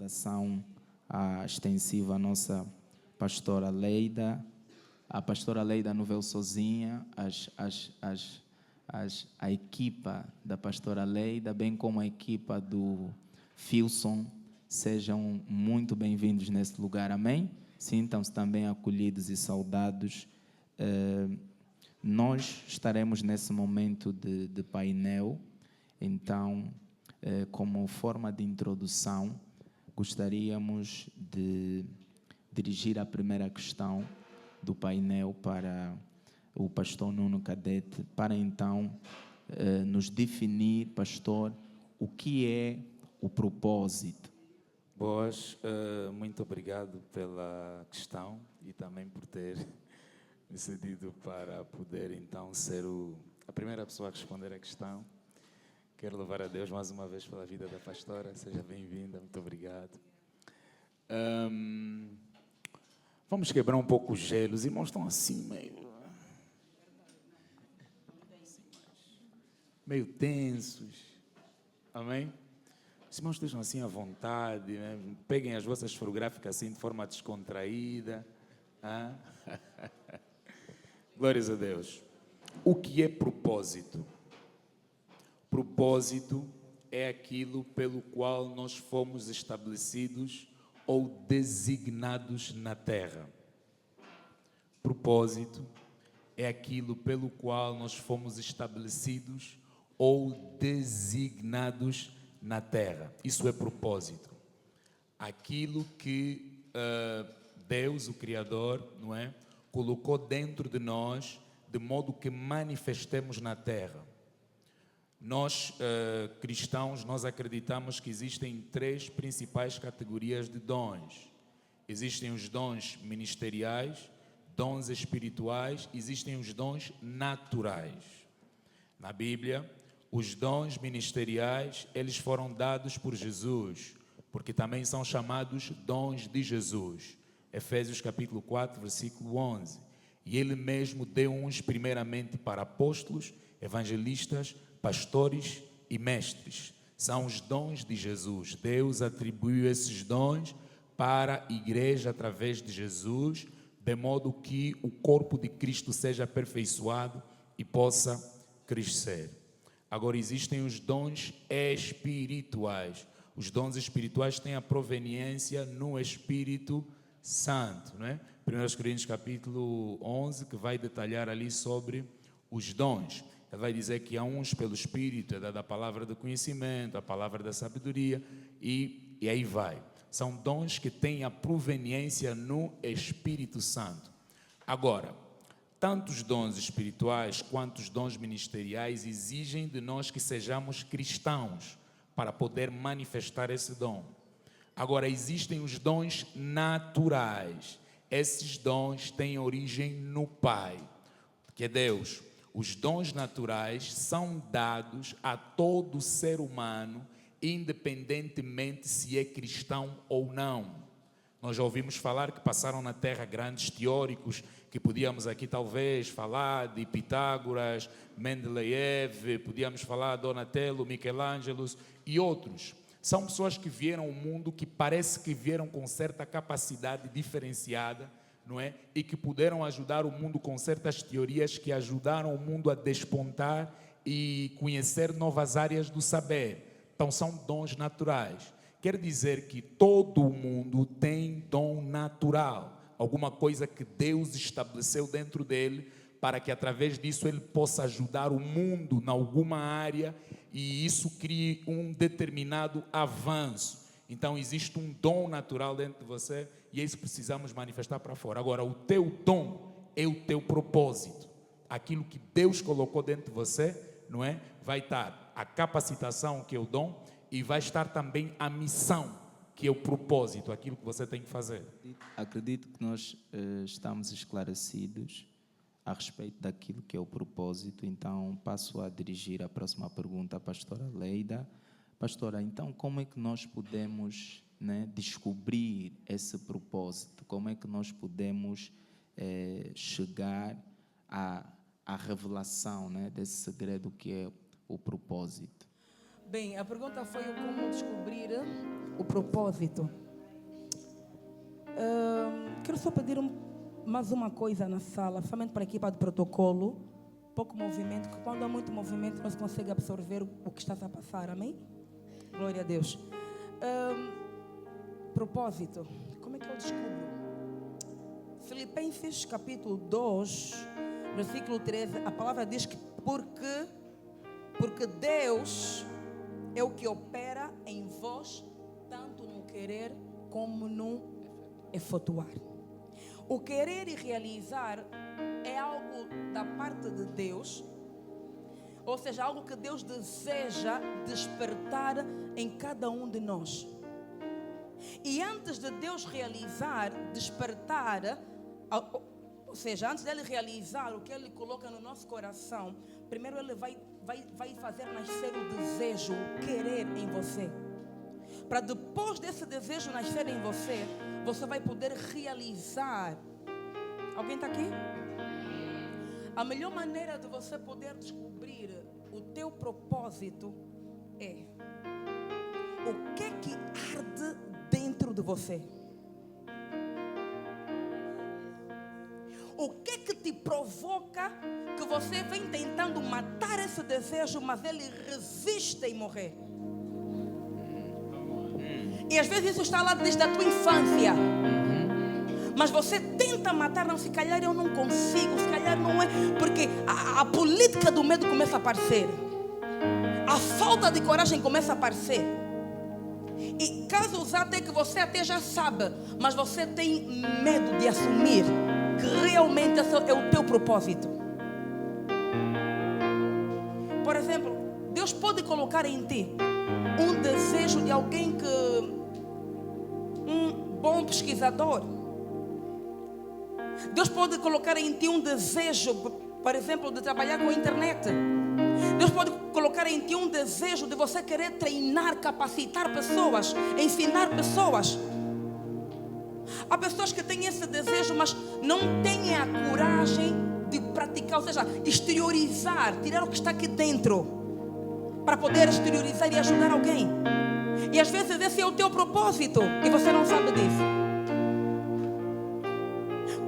saudação extensiva à nossa pastora Leida. A pastora Leida não veio sozinha, a equipa da pastora Leida, bem como a equipa do Filson, sejam muito bem-vindos nesse lugar, amém? Sintam-se também acolhidos e saudados. Nós estaremos nesse momento de painel, então, como forma de introdução, gostaríamos de dirigir a primeira questão do painel para o pastor Nuno Cadete, para então nos definir, pastor, o que é o propósito. Boas, muito obrigado pela questão e também por ter me cedido para poder então ser a primeira pessoa a responder a questão. Quero louvar a Deus mais uma vez pela vida da pastora, seja bem-vinda, muito obrigado. Vamos quebrar um pouco os gelos, os irmãos estão assim meio tensos, amém? Os irmãos estejam assim à vontade, né? Peguem as vossas fotográficas assim de forma descontraída. Glórias a Deus. O que é propósito? Propósito é aquilo pelo qual nós fomos estabelecidos ou designados na terra. Propósito é aquilo pelo qual nós fomos estabelecidos ou designados na terra. Isso é propósito. Aquilo que Deus, o Criador, não é, colocou dentro de nós, de modo que manifestemos na terra. Nós, cristãos, nós acreditamos que existem três principais categorias de dons. Existem os dons ministeriais, dons espirituais, existem os dons naturais. Na Bíblia, os dons ministeriais, eles foram dados por Jesus, porque também são chamados dons de Jesus. Efésios capítulo 4, versículo 11. E ele mesmo deu uns primeiramente para apóstolos, evangelistas, pastores e mestres. São os dons de Jesus. Deus atribuiu esses dons para a igreja através de Jesus, de modo que o corpo de Cristo seja aperfeiçoado e possa crescer. Agora, existem os dons espirituais. Os dons espirituais têm a proveniência no Espírito Santo, não é? 1 Coríntios capítulo 11, que vai detalhar ali sobre os dons. Ele vai dizer que há uns pelo Espírito, é dada a palavra do conhecimento, a palavra da sabedoria, e aí vai. São dons que têm a proveniência no Espírito Santo. Agora, tanto os dons espirituais quanto os dons ministeriais exigem de nós que sejamos cristãos para poder manifestar esse dom. Agora, existem os dons naturais. Esses dons têm origem no Pai, que é Deus. Os dons naturais são dados a todo ser humano, independentemente se é cristão ou não. Nós já ouvimos falar que passaram na Terra grandes teóricos, que podíamos aqui talvez falar de Pitágoras, Mendeleev, podíamos falar de Donatello, Michelangelo e outros. São pessoas que vieram ao mundo que parece que vieram com certa capacidade diferenciada, não é? E que puderam ajudar o mundo com certas teorias que ajudaram o mundo a despontar e conhecer novas áreas do saber. Então são dons naturais. Quer dizer que todo mundo tem dom natural, alguma coisa que Deus estabeleceu dentro dele para que através disso ele possa ajudar o mundo em alguma área e isso crie um determinado avanço. Então existe um dom natural dentro de você e é isso que precisamos manifestar para fora. Agora, o teu dom é o teu propósito. Aquilo que Deus colocou dentro de você, não é? Vai estar a capacitação, que é o dom, e vai estar também a missão, que é o propósito, aquilo que você tem que fazer. Acredito que nós estamos esclarecidos a respeito daquilo que é o propósito, então passo a dirigir a próxima pergunta à pastora Leida. Pastora, então como é que nós podemos, né, descobrir esse propósito? Como é que nós podemos chegar à revelação, né, desse segredo que é o propósito? Bem, a pergunta foi o como descobrir o propósito. Quero só pedir mais uma coisa na sala, somente para a equipa de protocolo. Pouco movimento, porque quando há muito movimento não se consegue absorver o que está a passar, amém? Glória a Deus. Propósito, como é que eu descubro? Filipenses capítulo 2, versículo 13, a palavra diz que porque Deus é o que opera em vós, tanto no querer como no efetuar. O querer e realizar é algo da parte de Deus, ou seja, algo que Deus deseja despertar em cada um de nós. E antes de Deus realizar, despertar, ou seja, antes dele realizar o que ele coloca no nosso coração, primeiro ele vai fazer nascer o desejo, o querer em você. Para depois desse desejo nascer em você, você vai poder realizar. Alguém está aqui? A melhor maneira de você poder descobrir o teu propósito é o que é que arde dentro de você. O que é que te provoca que você vem tentando matar esse desejo, mas ele resiste em morrer? E às vezes isso está lá desde a tua infância. Mas você tenta matar, não, se calhar eu não consigo, se calhar não é, porque a política do medo começa a aparecer. A falta de coragem começa a aparecer. E casos até que você até já sabe, mas você tem medo de assumir que realmente esse é o teu propósito. Por exemplo, Deus pode colocar em ti um desejo de alguém um bom pesquisador. Deus pode colocar em ti um desejo, por exemplo, de trabalhar com a internet. Deus pode colocar em ti um desejo de você querer treinar, capacitar pessoas, ensinar pessoas. Há pessoas que têm esse desejo, mas não têm a coragem de praticar, ou seja, exteriorizar, tirar o que está aqui dentro, para poder exteriorizar e ajudar alguém. E às vezes esse é o teu propósito e você não sabe disso.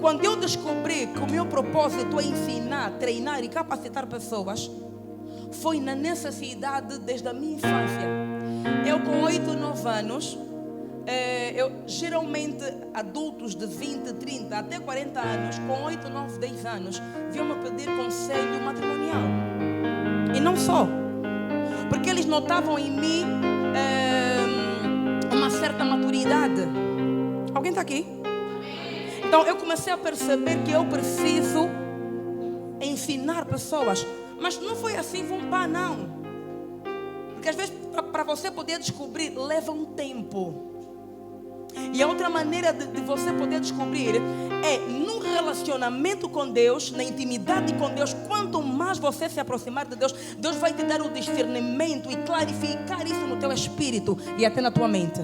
Quando eu descobri que o meu propósito é ensinar, treinar e capacitar pessoas, foi na necessidade desde a minha infância. Eu com 8, 9 anos, geralmente adultos de 20, 30 até 40 anos, com 8, 9, 10 anos, vinham-me pedir conselho matrimonial. E não só, porque eles notavam em mim uma certa maturidade. Alguém está aqui? Então eu comecei a perceber que eu preciso ensinar pessoas. Mas não foi assim, vum pá, não. Porque às vezes para você poder descobrir leva um tempo. E a outra maneira de você poder descobrir é no relacionamento com Deus, na intimidade com Deus. Quanto mais você se aproximar de Deus, Deus vai te dar o discernimento e clarificar isso no teu espírito e até na tua mente.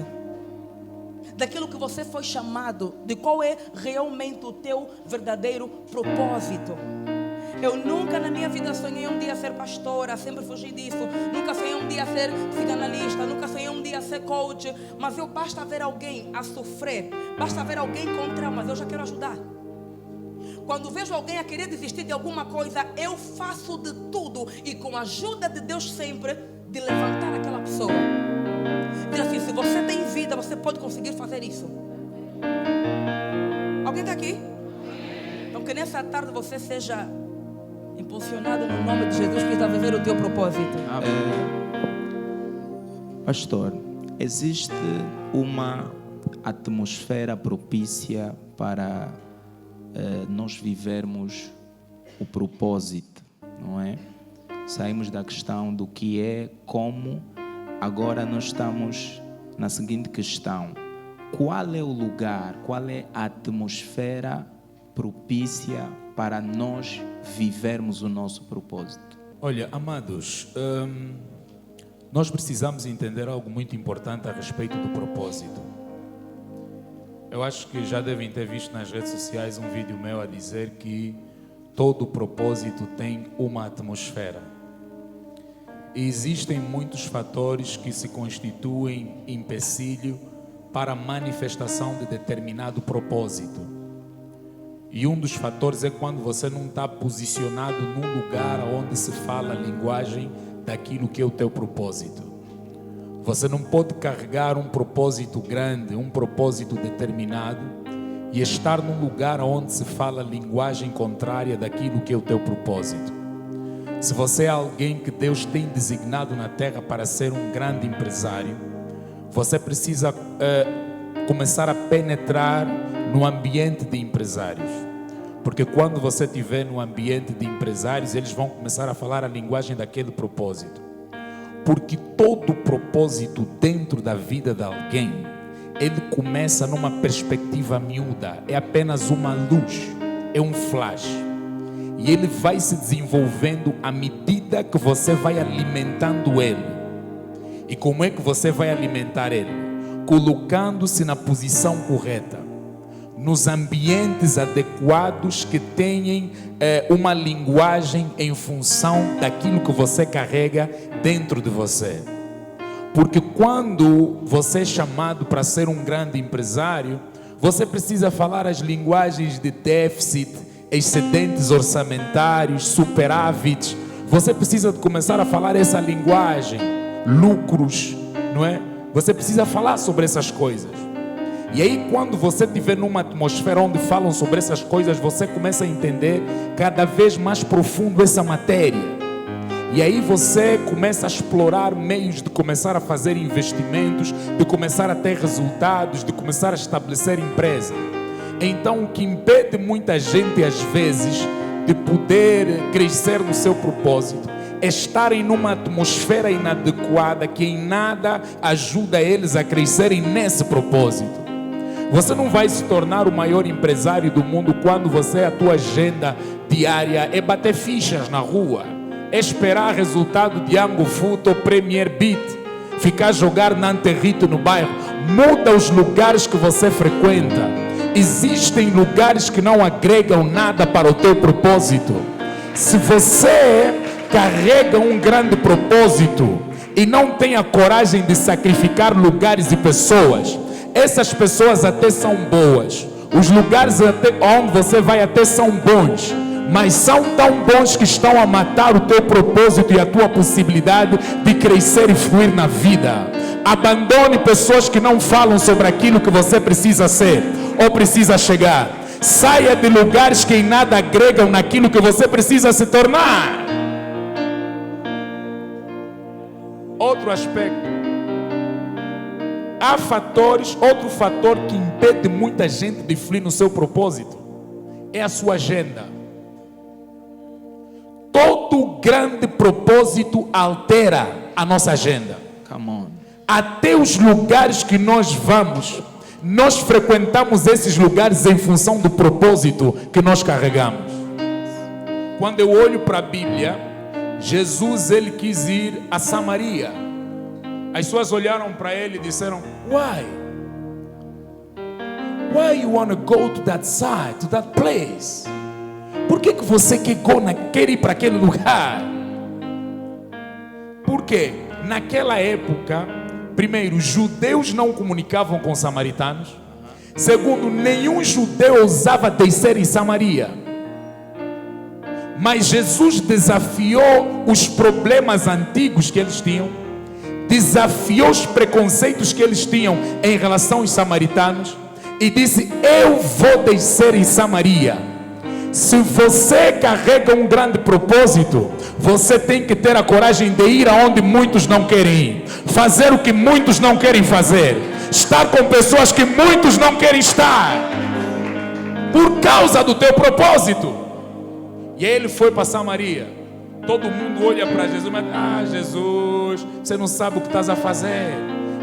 Daquilo que você foi chamado, de qual é realmente o teu verdadeiro propósito. Eu nunca na minha vida sonhei um dia ser pastora, sempre fugi disso. Nunca sonhei um dia ser psicanalista, nunca sonhei um dia ser coach. Mas basta ver alguém a sofrer, basta ver alguém com traumas, eu já quero ajudar. Quando vejo alguém a querer desistir de alguma coisa, eu faço de tudo, e com a ajuda de Deus sempre, de levantar aquela pessoa. Diz assim, se você tem vida, você pode conseguir fazer isso. Alguém está aqui? Então que nessa tarde você seja impulsionado no nome de Jesus Cristo a viver o teu propósito. Pastor, existe uma atmosfera propícia para nós vivermos o propósito, não é? Saímos da questão do que é, como. Agora nós estamos na seguinte questão: qual é o lugar, qual é a atmosfera propícia para nós vivermos o nosso propósito? Olha, amados, nós precisamos entender algo muito importante a respeito do propósito. Eu acho que já devem ter visto nas redes sociais um vídeo meu a dizer que todo propósito tem uma atmosfera. existem muitos fatores que se constituem empecilho para a manifestação de determinado propósito. E um dos fatores é quando você não está posicionado num lugar onde se fala a linguagem daquilo que é o teu propósito. Você não pode carregar um propósito grande, um propósito determinado e estar num lugar onde se fala a linguagem contrária daquilo que é o teu propósito. Se você é alguém que Deus tem designado na terra para ser um grande empresário, você precisa começar a penetrar no ambiente de empresários. Porque quando você estiver no ambiente de empresários, eles vão começar a falar a linguagem daquele propósito. Porque todo propósito dentro da vida de alguém, ele começa numa perspectiva miúda, é apenas uma luz, é um flash. E ele vai se desenvolvendo à medida que você vai alimentando ele. E como é que você vai alimentar ele? Colocando-se na posição correta, nos ambientes adequados que tenham uma linguagem em função daquilo que você carrega dentro de você. Porque quando você é chamado para ser um grande empresário, você precisa falar as linguagens de déficit, excedentes orçamentários, superávites. Você precisa começar a falar essa linguagem, lucros, não é? Você precisa falar sobre essas coisas. E aí quando você estiver numa atmosfera onde falam sobre essas coisas, você começa a entender cada vez mais profundo essa matéria. E aí você começa a explorar meios de começar a fazer investimentos, de começar a ter resultados, de começar a estabelecer empresa. Então o que impede muita gente às vezes de poder crescer no seu propósito é estarem numa atmosfera inadequada que em nada ajuda eles a crescerem nesse propósito. Você não vai se tornar o maior empresário do mundo quando a tua agenda diária é bater fichas na rua, é esperar resultado de Ango Foot ou Premier Beat, ficar a jogar na Anterrito no bairro. Muda os lugares que você frequenta. Existem lugares que não agregam nada para o teu propósito. Se você carrega um grande propósito e não tem a coragem de sacrificar lugares e pessoas, essas pessoas até são boas, os lugares até onde você vai até são bons, mas são tão bons que estão a matar o teu propósito e a tua possibilidade de crescer e fluir na vida. Abandone pessoas que não falam sobre aquilo que você precisa ser ou precisa chegar. Saia de lugares que em nada agregam naquilo que você precisa se tornar. Outro aspecto. Há outro fator que impede muita gente de fluir no seu propósito é a sua agenda. Todo grande propósito altera a nossa agenda. Come on. Até os lugares que nós vamos, nós frequentamos esses lugares em função do propósito que nós carregamos. Quando eu olho para a Bíblia, Jesus ele quis ir a Samaria. As pessoas olharam para ele e disseram: Why? Why you want to go to that side, to that place? Por que você quer ir para aquele lugar? Porque naquela época, primeiro, judeus não comunicavam com samaritanos. Segundo, nenhum judeu ousava descer em Samaria. Mas Jesus desafiou os problemas antigos que eles tinham, desafiou os preconceitos que eles tinham em relação aos samaritanos e disse: eu vou descer em Samaria. Se você carrega um grande propósito, você tem que ter a coragem de ir aonde muitos não querem ir, fazer o que muitos não querem fazer, estar com pessoas que muitos não querem estar, por causa do teu propósito. E aí ele foi para Samaria. Todo mundo olha para Jesus, mas Jesus, você não sabe o que estás a fazer.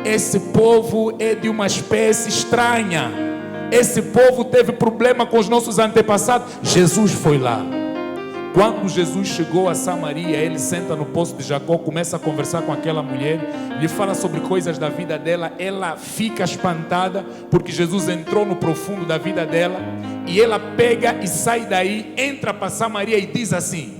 Esse povo é de uma espécie estranha. Esse povo teve problema com os nossos antepassados. Jesus foi lá. Quando Jesus chegou a Samaria, ele senta no poço de Jacó, começa a conversar com aquela mulher, lhe fala sobre coisas da vida dela. Ela fica espantada porque Jesus entrou no profundo da vida dela. E ela pega e sai daí, entra para Samaria e diz assim: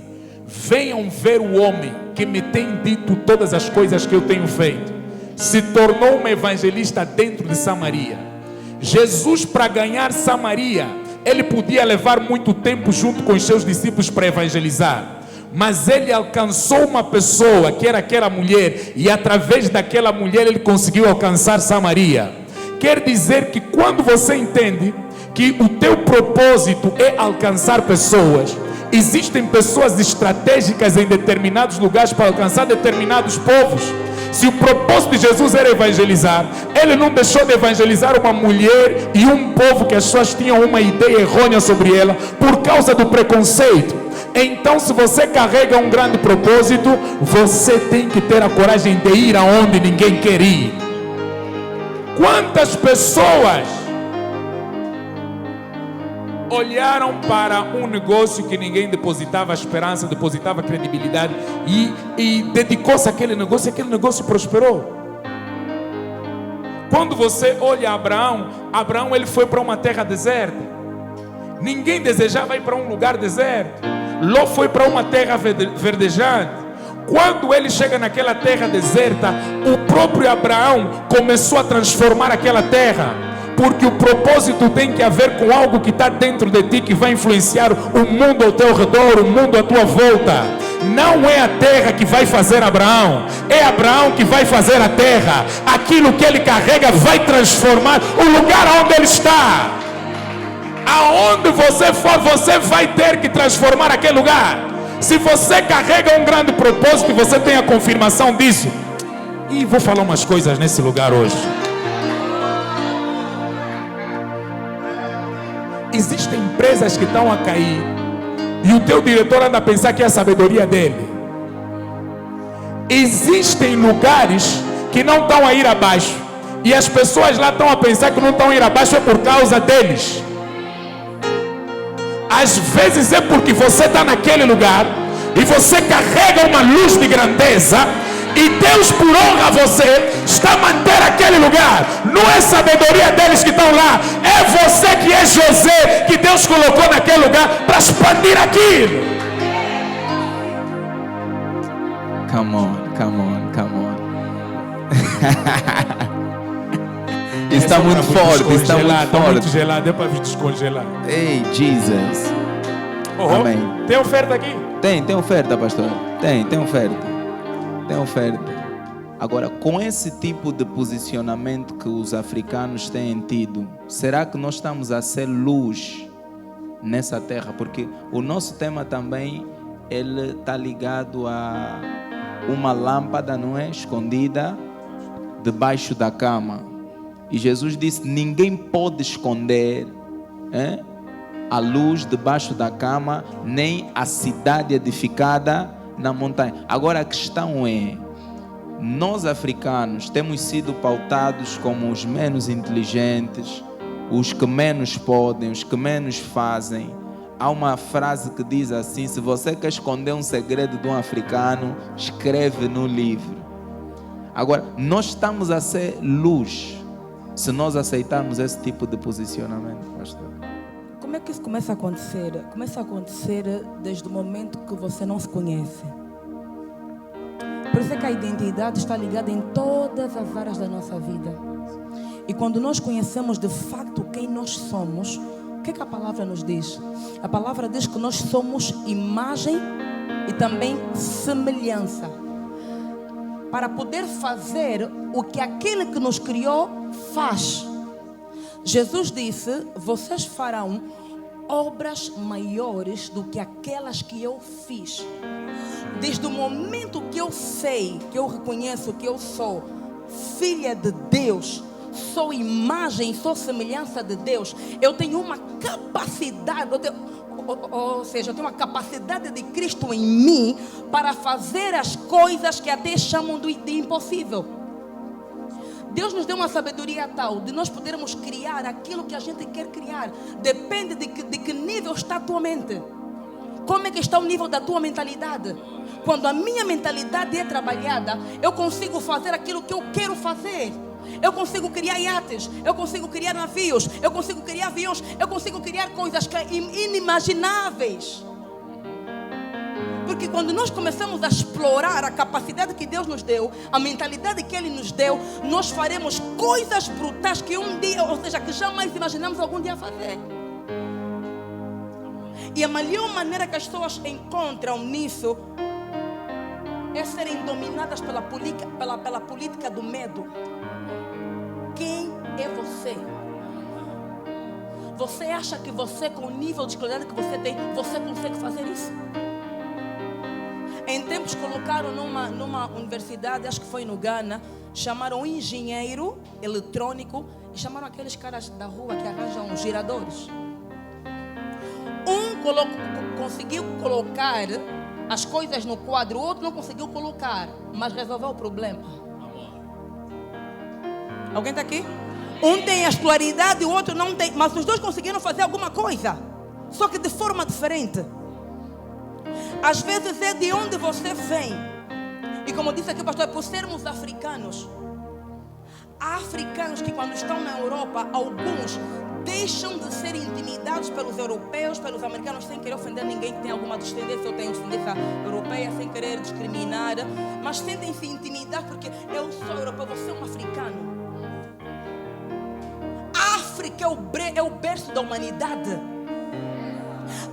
venham ver o homem que me tem dito todas as coisas que eu tenho feito. Se tornou um evangelista dentro de Samaria. Jesus, para ganhar Samaria, ele podia levar muito tempo junto com os seus discípulos para evangelizar. Mas ele alcançou uma pessoa que era aquela mulher, e através daquela mulher ele conseguiu alcançar Samaria. Quer dizer que quando você entende que o teu propósito é alcançar pessoas, existem pessoas estratégicas em determinados lugares para alcançar determinados povos. Se o propósito de Jesus era evangelizar, ele não deixou de evangelizar uma mulher e um povo que as pessoas tinham uma ideia errônea sobre ela por causa do preconceito. Então, se você carrega um grande propósito, você tem que ter a coragem de ir aonde ninguém quer ir. Quantas pessoas olharam para um negócio que ninguém depositava esperança, depositava credibilidade e dedicou-se àquele negócio e aquele negócio prosperou? Quando você olha Abraão ele foi para uma terra deserta. Ninguém desejava ir para um lugar deserto. Ló foi para uma terra verdejante. Quando ele chega naquela terra deserta, o próprio Abraão começou a transformar aquela terra, porque o propósito tem que ver com algo que está dentro de ti, que vai influenciar o mundo ao teu redor, o mundo à tua volta. Não é a terra que vai fazer Abraão, é Abraão que vai fazer a terra. Aquilo que ele carrega vai transformar o lugar onde ele está. Aonde você for, você vai ter que transformar aquele lugar. Se você carrega um grande propósito e você tem a confirmação disso, e vou falar umas coisas nesse lugar hoje. Existem empresas que estão a cair e o teu diretor anda a pensar que é a sabedoria dele. Existem lugares que não estão a ir abaixo e as pessoas lá estão a pensar que não estão a ir abaixo é por causa deles. Às vezes é porque você está naquele lugar e você carrega uma luz de grandeza e Deus, por honra a você, está a manter aquele lugar. Não é sabedoria deles que estão lá, é você que é José, que Deus colocou naquele lugar para expandir aquilo. Come on. Está muito forte, está muito gelado, é para vir descongelar. Ei, Jesus. Amém. Tem oferta aqui? Tem oferta, pastor. Tem oferta. Agora, com esse tipo de posicionamento que os africanos têm tido, será que nós estamos a ser luz nessa terra? Porque o nosso tema também, ele está ligado a uma lâmpada, não é? Escondida debaixo da cama. E Jesus disse, ninguém pode esconder a luz debaixo da cama, nem a cidade edificada na montanha. Agora a questão é, nós africanos temos sido pautados como os menos inteligentes, os que menos podem, os que menos fazem. Há uma frase que diz assim, se você quer esconder um segredo de um africano, escreve no livro. Agora, nós estamos a ser luz, se nós aceitarmos esse tipo de posicionamento, pastor. Como é que isso começa a acontecer? Começa a acontecer desde o momento que você não se conhece. Por isso é que a identidade está ligada em todas as áreas da nossa vida. E quando nós conhecemos de facto quem nós somos, o que é que a palavra nos diz? A palavra diz que nós somos imagem e também semelhança. Para poder fazer o que aquele que nos criou faz. Jesus disse, vocês farão obras maiores do que aquelas que eu fiz. Desde o momento que eu sei, que eu reconheço que eu sou filha de Deus, sou imagem, sou semelhança de Deus, eu tenho uma capacidade, ou seja, eu tenho uma capacidade de Cristo em mim para fazer as coisas que até chamam de impossível. Deus nos deu uma sabedoria tal de nós podermos criar aquilo que a gente quer criar. Depende de que nível está a tua mente. Como é que está o nível da tua mentalidade? Quando a minha mentalidade é trabalhada, eu consigo fazer aquilo que eu quero fazer. Eu consigo criar iates, eu consigo criar navios, eu consigo criar aviões, eu consigo criar coisas que inimagináveis. Porque quando nós começamos a explorar a capacidade que Deus nos deu, a mentalidade que Ele nos deu, nós faremos coisas brutais que um dia, ou seja, que jamais imaginamos algum dia fazer. E a melhor maneira que as pessoas encontram nisso é serem dominadas pela política do medo. Quem é você? Você acha que você, com o nível de escolaridade que você tem, você consegue fazer isso? Em tempos colocaram numa universidade, acho que foi no Ghana, chamaram um engenheiro eletrônico e chamaram aqueles caras da rua que arranjam giradores. Um conseguiu colocar as coisas no quadro, o outro não conseguiu colocar, mas resolveu o problema. Alguém está aqui? Um tem a escolaridade e o outro não tem, mas os dois conseguiram fazer alguma coisa, só que de forma diferente. Às vezes é de onde você vem. E como disse aqui o pastor, por sermos africanos, há africanos que quando estão na Europa, alguns deixam de ser intimidados pelos europeus, pelos americanos, sem querer ofender ninguém que tem alguma descendência ou tem descendência europeia, sem querer discriminar, mas sentem-se intimidados porque eu sou europeu, você é um africano. A África é o berço da humanidade.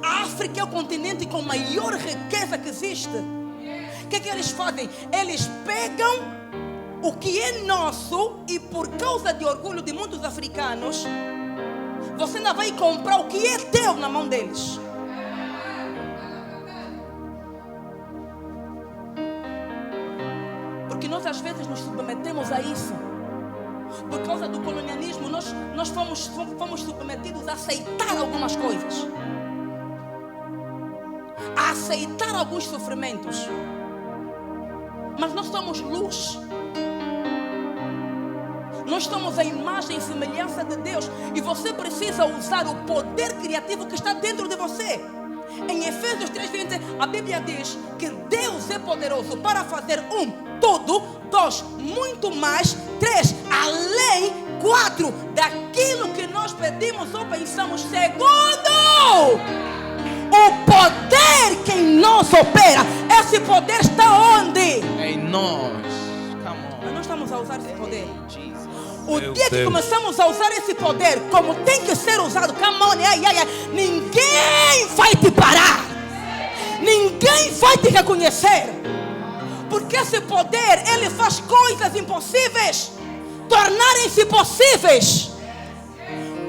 A África é o continente com maior riqueza que existe. O que é que eles fazem? Eles pegam o que é nosso e por causa de orgulho de muitos africanos, você ainda vai comprar o que é teu na mão deles. Porque nós às vezes nos submetemos a isso. Por causa do colonialismo, nós fomos submetidos a aceitar algumas coisas, a aceitar alguns sofrimentos. Mas nós somos luz. Nós somos a imagem e semelhança de Deus. E você precisa usar o poder criativo que está dentro de você. Em Efésios 3:20, a Bíblia diz que Deus é poderoso para fazer tudo, 2, muito mais, 3, além, 4, daquilo que nós pedimos ou pensamos. Segundo, o poder que em nós opera. Esse poder está onde? Em nós. Mas nós estamos a usar esse poder. O dia que começamos a usar esse poder como tem que ser usado, ninguém vai te parar. Ninguém vai te reconhecer. Porque esse poder, ele faz coisas impossíveis tornarem-se possíveis.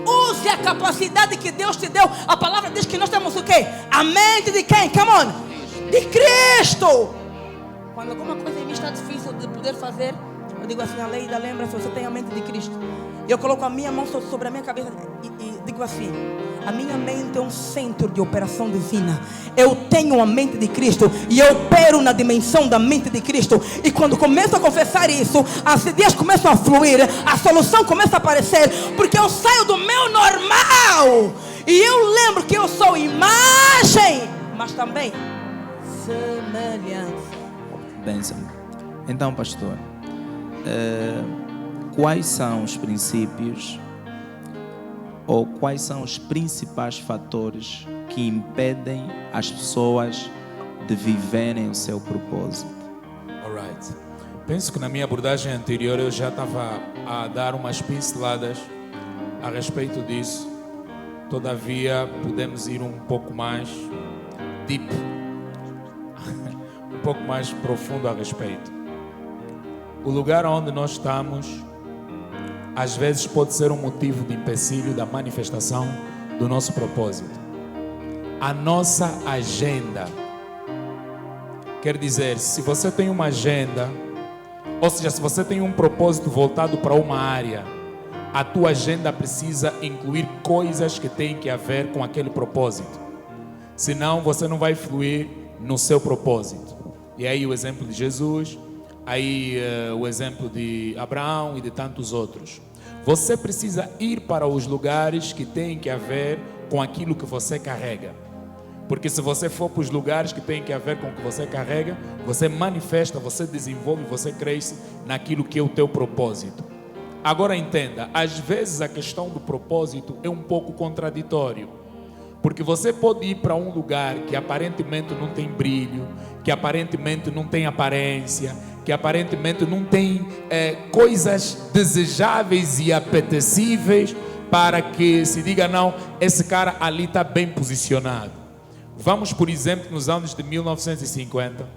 Use a capacidade que Deus te deu. A palavra diz que nós temos o quê? A mente de quem? Come on. De Cristo. Quando alguma coisa em mim está difícil de poder fazer, eu digo assim: Aleida, lembra-se, você tem a mente de Cristo. Eu coloco a minha mão sobre a minha cabeça e digo assim: a minha mente é um centro de operação divina. Eu tenho a mente de Cristo e eu opero na dimensão da mente de Cristo. E quando começo a confessar isso, as ideias começam a fluir, a solução começa a aparecer, porque eu saio do meu normal e eu lembro que eu sou imagem, mas também semelhança. Bênção. Então, pastor, quais são os princípios ou quais são os principais fatores que impedem as pessoas de viverem o seu propósito? Alright. Penso que na minha abordagem anterior eu já estava a dar umas pinceladas a respeito disso. Todavia, podemos ir um pouco mais deep, um pouco mais profundo a respeito. O lugar onde nós estamos, às vezes pode ser um motivo de empecilho da manifestação do nosso propósito. A nossa agenda. Quer dizer, se você tem uma agenda, ou seja, se você tem um propósito voltado para uma área, a tua agenda precisa incluir coisas que têm que ver com aquele propósito. Senão você não vai fluir no seu propósito. E aí o exemplo de Jesus, aí o exemplo de Abraão e de tantos outros. Você precisa ir para os lugares que têm que ver com aquilo que você carrega. Porque se você for para os lugares que têm que ver com o que você carrega, você manifesta, você desenvolve, você cresce naquilo que é o teu propósito. Agora entenda, às vezes a questão do propósito é um pouco contraditório. Porque você pode ir para um lugar que aparentemente não tem brilho, que aparentemente não tem aparência, que aparentemente não tem coisas desejáveis e apetecíveis para que se diga, não, esse cara ali está bem posicionado. Vamos, por exemplo, nos anos de 1950,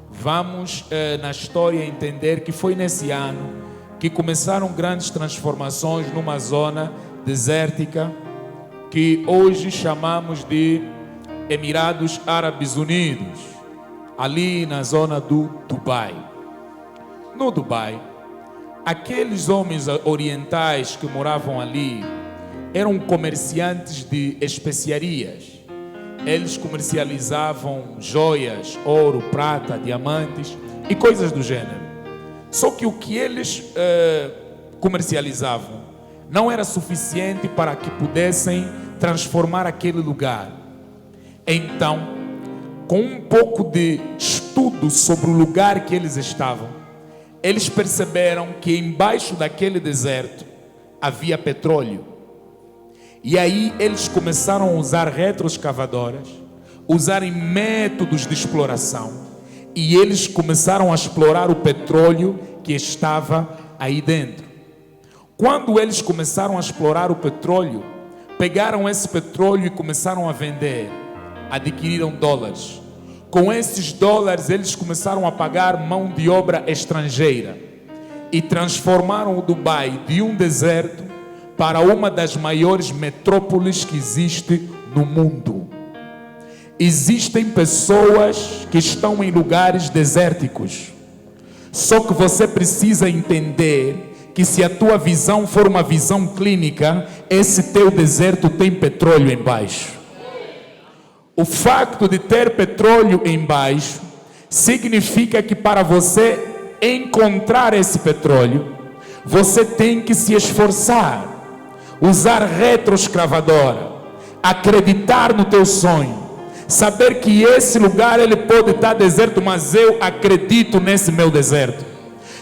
vamos na história entender que foi nesse ano que começaram grandes transformações numa zona desértica que hoje chamamos de Emirados Árabes Unidos, ali na zona do Dubai. No Dubai, aqueles homens orientais que moravam ali eram comerciantes de especiarias. Eles comercializavam joias, ouro, prata, diamantes e coisas do gênero. Só que o que eles comercializavam não era suficiente para que pudessem transformar aquele lugar. Então, com um pouco de estudo sobre o lugar que eles estavam, eles perceberam que embaixo daquele deserto havia petróleo. E aí eles começaram a usar retroescavadoras, usarem métodos de exploração, e eles começaram a explorar o petróleo que estava aí dentro. Quando eles começaram a explorar o petróleo, pegaram esse petróleo e começaram a vender, adquiriram dólares. Com esses dólares eles começaram a pagar mão de obra estrangeira e transformaram o Dubai de um deserto para uma das maiores metrópoles que existe no mundo. Existem pessoas que estão em lugares desérticos, só que você precisa entender que se a tua visão for uma visão clínica, esse teu deserto tem petróleo embaixo. O facto de ter petróleo embaixo significa que para você encontrar esse petróleo, você tem que se esforçar, usar retroescavadora, acreditar no teu sonho, saber que esse lugar ele pode estar deserto, mas eu acredito nesse meu deserto.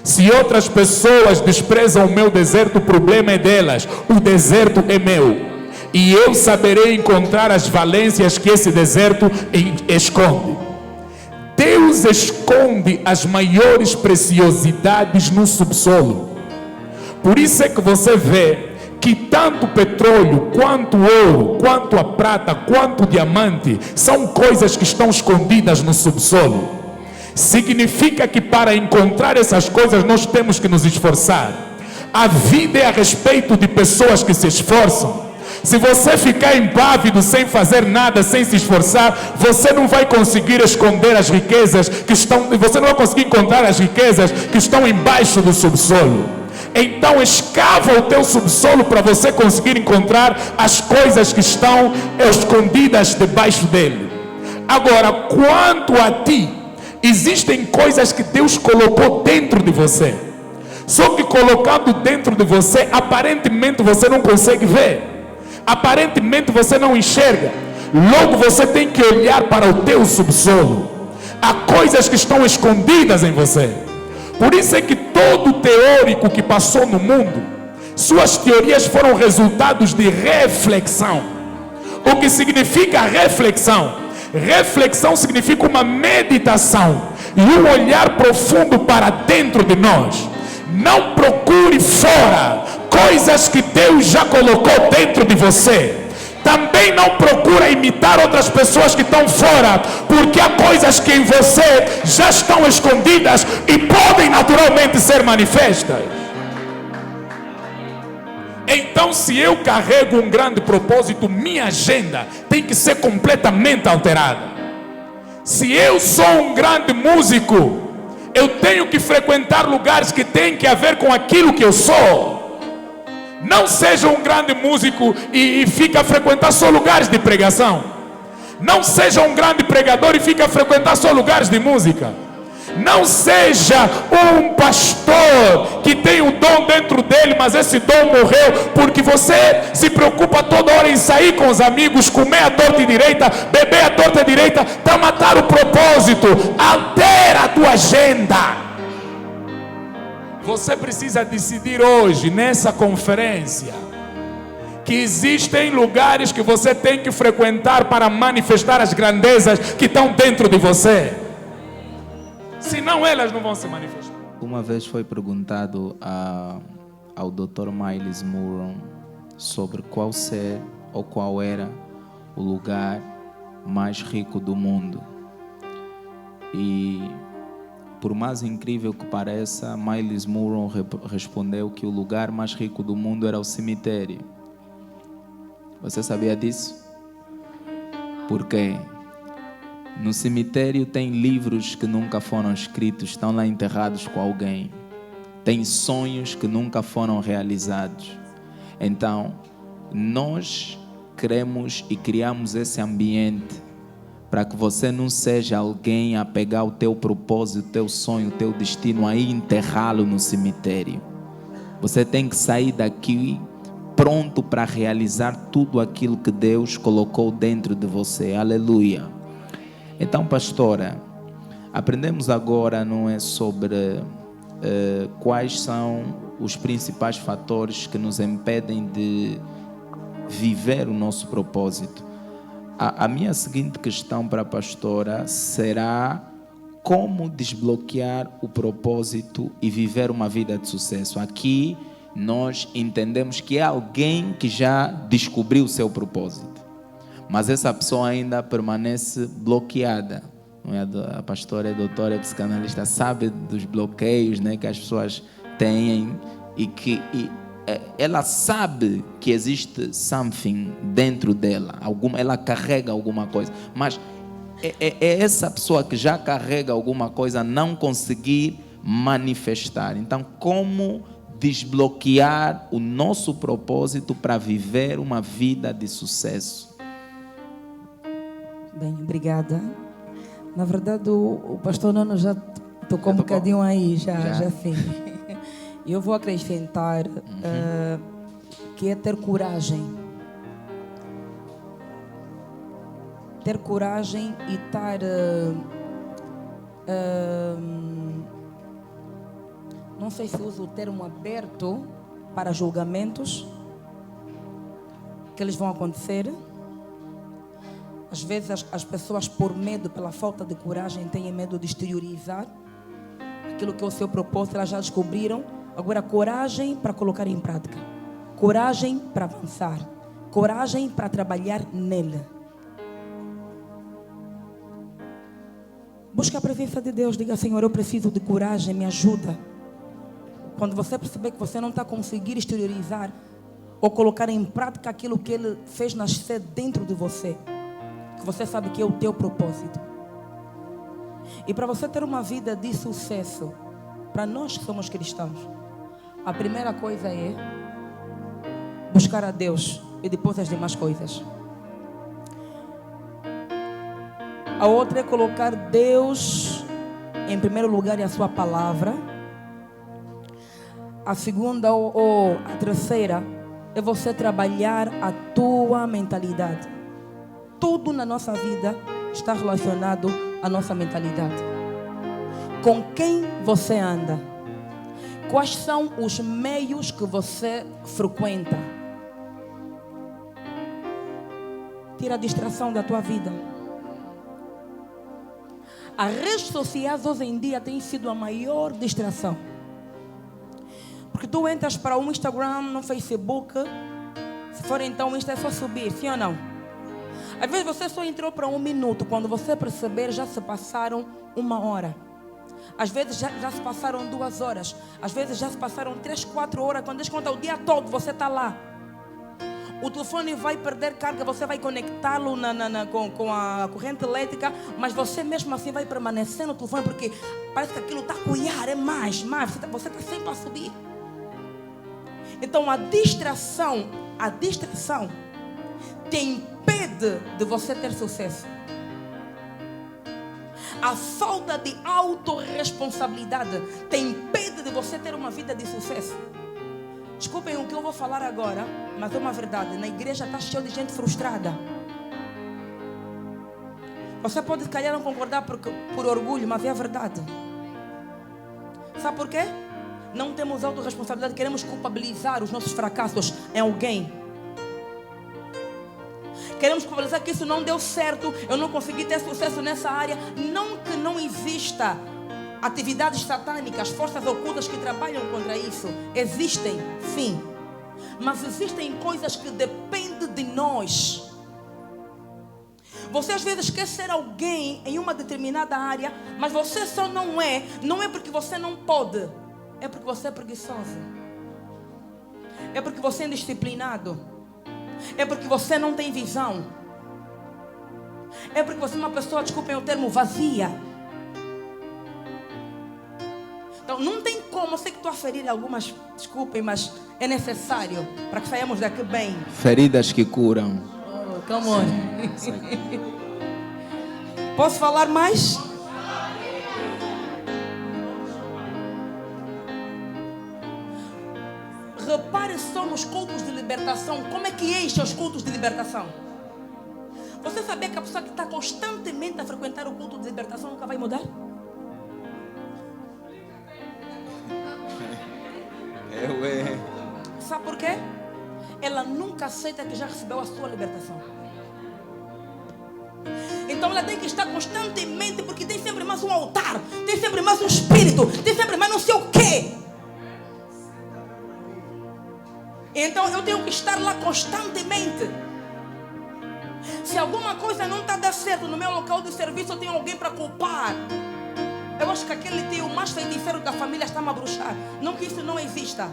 Se outras pessoas desprezam o meu deserto, o problema é delas, o deserto é meu. E eu saberei encontrar as valências que esse deserto esconde. Deus esconde as maiores preciosidades no subsolo. Por isso é que você vê que tanto petróleo, quanto ouro, quanto a prata, quanto o diamante, são coisas que estão escondidas no subsolo. Significa que para encontrar essas coisas nós temos que nos esforçar. A vida é a respeito de pessoas que se esforçam. Se você ficar impávido, sem fazer nada, sem se esforçar, você não vai conseguir esconder as riquezas que estão, você não vai conseguir encontrar as riquezas que estão embaixo do subsolo. Então escava o teu subsolo para você conseguir encontrar as coisas que estão escondidas debaixo dele. Agora, quanto a ti, existem coisas que Deus colocou dentro de você. Só que colocado dentro de você, aparentemente você não consegue ver. Aparentemente você não enxerga. Logo você tem que olhar para o teu subsolo. Há coisas que estão escondidas em você. Por isso é que todo teórico que passou no mundo, suas teorias foram resultados de reflexão. O que significa reflexão? Reflexão significa uma meditação e um olhar profundo para dentro de nós. Não procure fora coisas que Deus já colocou dentro de você. Também não procura imitar outras pessoas que estão fora, porque há coisas que em você já estão escondidas e podem naturalmente ser manifestas. Então, se eu carrego um grande propósito, minha agenda tem que ser completamente alterada. Se eu sou um grande músico, eu tenho que frequentar lugares que têm que ver com aquilo que eu sou. Não seja um grande músico e fica a frequentar só lugares de pregação. Não seja um grande pregador e fica a frequentar só lugares de música. Não seja um pastor que tem o dom dentro dele, mas esse dom morreu, porque você se preocupa toda hora em sair com os amigos, comer à torta e direita, beber à torta e direita, para matar o propósito. Altera a tua agenda. Você precisa decidir hoje, nessa conferência, que existem lugares que você tem que frequentar para manifestar as grandezas que estão dentro de você. Senão elas não vão se manifestar. Uma vez foi perguntado ao Dr. Myles Munroe sobre qual era o lugar mais rico do mundo. E, por mais incrível que pareça, Myles Munroe respondeu que o lugar mais rico do mundo era o cemitério. Você sabia disso? Por quê? No cemitério tem livros que nunca foram escritos, estão lá enterrados com alguém. Tem sonhos que nunca foram realizados. Então, nós queremos e criamos esse ambiente para que você não seja alguém a pegar o teu propósito, o teu sonho, o teu destino, aí enterrá-lo no cemitério. Você tem que sair daqui pronto para realizar tudo aquilo que Deus colocou dentro de você. Aleluia. Então, pastora, aprendemos agora, não é, sobre quais são os principais fatores que nos impedem de viver o nosso propósito. A minha seguinte questão para a pastora será: como desbloquear o propósito e viver uma vida de sucesso? Aqui nós entendemos que é alguém que já descobriu o seu propósito, mas essa pessoa ainda permanece bloqueada. Não é? A pastora é doutora, é psicanalista, sabe dos bloqueios, né, que as pessoas têm e ela sabe que existe something dentro dela, ela carrega alguma coisa, mas é essa pessoa que já carrega alguma coisa não conseguir manifestar. Então, como desbloquear o nosso propósito para viver uma vida de sucesso? Bem, obrigada. Na verdade, o pastor Nono já tocou um bocadinho aí, já sim. E eu vou acrescentar que é ter coragem. Ter coragem e estar... não sei se uso o termo aberto para julgamentos que eles vão acontecer. Às vezes as pessoas, por medo, pela falta de coragem, têm medo de exteriorizar aquilo que é o seu propósito. Elas já descobriram. Agora, coragem para colocar em prática, coragem para avançar, coragem para trabalhar nele. Busca a presença de Deus. Diga: Senhor, eu preciso de coragem, me ajuda. Quando você perceber que você não está conseguindo exteriorizar ou colocar em prática aquilo que Ele fez nascer dentro de você, que você sabe que é o teu propósito. E para você ter uma vida de sucesso, para nós que somos cristãos, a primeira coisa é buscar a Deus e depois as demais coisas. A outra é colocar Deus em primeiro lugar e a sua palavra. A segunda ou a terceira é você trabalhar a tua mentalidade. Tudo na nossa vida está relacionado à nossa mentalidade. Com quem você anda? Quais são os meios que você frequenta? Tira a distração da tua vida. As redes sociais hoje em dia têm sido a maior distração. Porque tu entras para um Instagram, no Facebook, se for então o Insta é só subir, sim ou não? Às vezes você só entrou para 1 minuto, quando você perceber já se passaram 1 hora. Às vezes já se passaram 2 horas. Às vezes já se passaram 3, 4 horas. Quando des conta, o dia todo você está lá. O telefone vai perder carga, você vai conectá-lo com a corrente elétrica, mas você mesmo assim vai permanecer no telefone, porque parece que aquilo está a coiar, é mais. Você está sempre a subir. Então a distração te impede de você ter sucesso. A falta de autorresponsabilidade te impede de você ter uma vida de sucesso. Desculpem o que eu vou falar agora, mas é uma verdade. Na igreja está cheio de gente frustrada. Você pode, se calhar, não concordar por orgulho, mas é a verdade. Sabe por quê? Não temos autorresponsabilidade, queremos culpabilizar os nossos fracassos em alguém. Queremos conversar que isso não deu certo, eu não consegui ter sucesso nessa área. Não que não exista atividades satânicas, forças ocultas que trabalham contra isso. Existem, sim. Mas existem coisas que dependem de nós. Você às vezes quer ser alguém em uma determinada área, mas você só não é porque você não pode, é porque você é preguiçoso, é porque você é indisciplinado, é porque você não tem visão, é porque você é uma pessoa, desculpem o termo, vazia. Então não tem como, eu sei que estou a ferir algumas, desculpem, mas é necessário para que saiamos daqui bem. Feridas que curam. Come on. Posso falar mais? Repare só nos cultos de libertação. Como é que enche os cultos de libertação? Você sabia que a pessoa que está constantemente a frequentar o culto de libertação nunca vai mudar? Sabe por quê? Ela nunca aceita que já recebeu a sua libertação. Então ela tem que estar constantemente, porque tem sempre mais um altar, tem sempre mais um espírito, tem sempre mais não sei o quê. Então eu tenho que estar lá constantemente. Se alguma coisa não está dando certo no meu local de serviço, eu tenho alguém para culpar. Eu acho que aquele tio mais feiticeiro da família está a bruxar. Não que isso não exista.